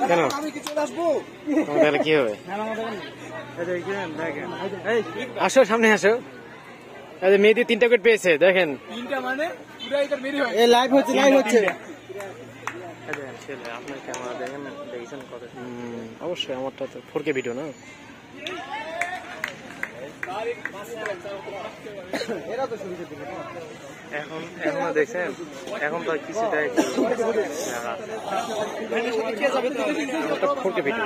কেন তাহলে কি হবে? আসো সামনে আসো। মেয়েদি 3টা উইকেট পেয়েছে দেখেন। লাইভ হচ্ছে আপনার ক্যামেরা দেখেন দেখেছেন কত? অবশ্যই আমারটা তো 4K ভিডিও না। এখন এখনো দেখছেন, এখন তো কিছুটা 4K ভিডিও।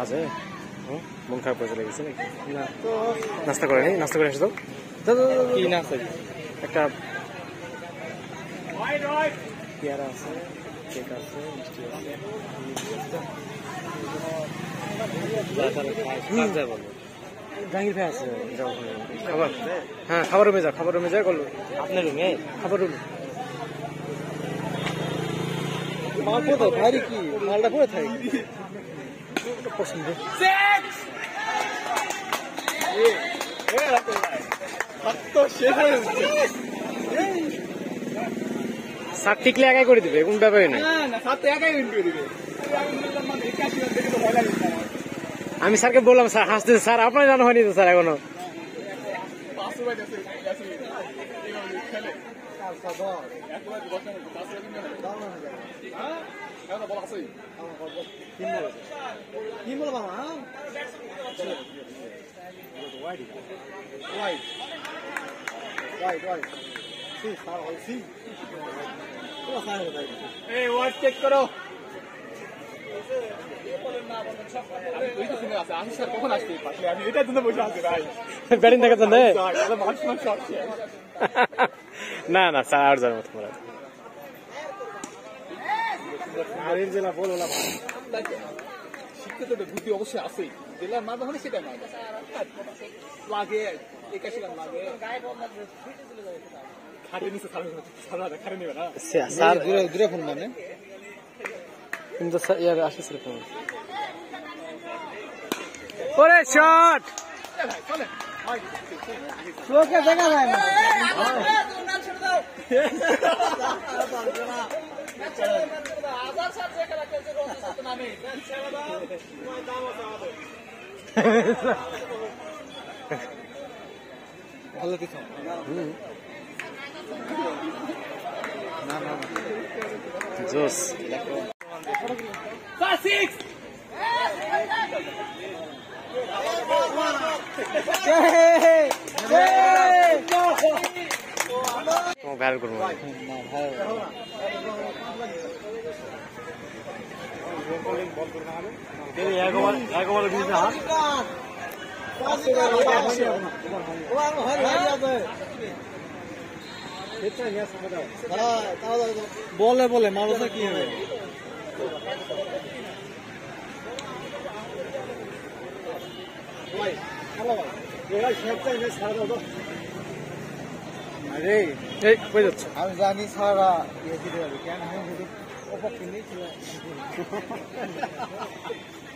আছে মন খারাপ করে চলে গেছে নাকি? নাস্তা করে নি? নাস্তা করে আসো তো। কি নাস্তা? একটা পেয়ারা আছে, কেক আছে, মিষ্টি আছে। জাহাঙ্গীর ভাই আছে খাবার? হ্যাঁ খাবার রুমে যা, খাবার রুমে যা করলো। আপনার রুমে? খাবার রুমে কি মালটা পড়ে থাকে পছন্দ। সাত টিকলে একাই করে দিবে, কোন ব্যাপারই না। আমি স্যারকে বললাম, স্যার হাসতেছে। স্যার আপনার জানা হয়নি তো স্যার এখনো। ব্যাটিং দেখাচ্ছেন না না স্যার আর যার মতো শিক্ষিত বুদ্ধি অবশ্যই আছে, জেলার মাঝে হলে সেটা লাগে 81 রান লাগে খাটে নিচে খাটে নেবে না স্যার দূরে ফোন মানে কিন্তু ইয়ার আসেছিল ফোন। ওরে শট চোখে দেখা যায় না। ভালো কিছু জোস ভাইরাল করবো বলে বলে মানুষের কি হবে আরে আমি জানি সারা ইয়ে দিতে পারবে কেন অপক্ষে নিয়েছিল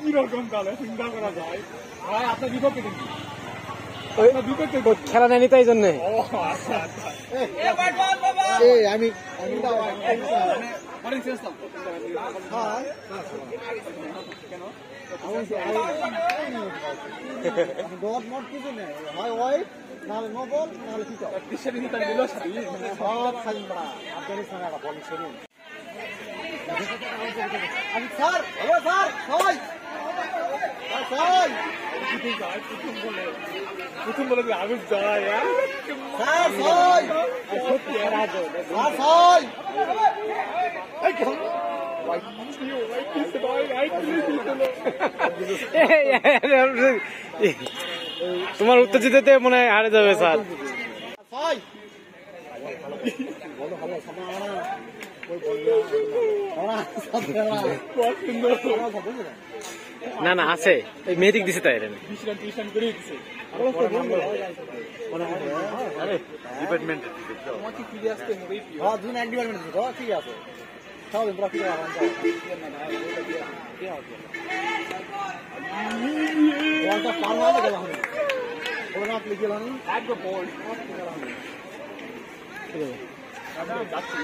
কিরকম তাহলে চিন্তা করা যায় ভাই আপনার বিপক্ষে কিন্তু খেলা নেয়নি তাই জন্য আমি কিছু নেই হয় ওয়াইট নাহলে নো বল নাহলে কি সব খালি আফগানিস্তান একটা বল শরীর স্যার হ্যালো স্যার সবাই প্রথম বলে আগুন যায় তোমার উত্তেজিতে মনে হয় হারে যাবে স্যার। না না আছে এই মেয়েটিক দিছে তাই এখানে ডিপার্টমেন্ট হ্যাঁ দুজন এক ডিপার্টমেন্ট আছে ঠিক আছে সব পুরো ঠিক আছে ওটা পার হয়ে গেল এখন ওরা আপনি গেলেন একদম বল ঠিক আছে যাচ্ছি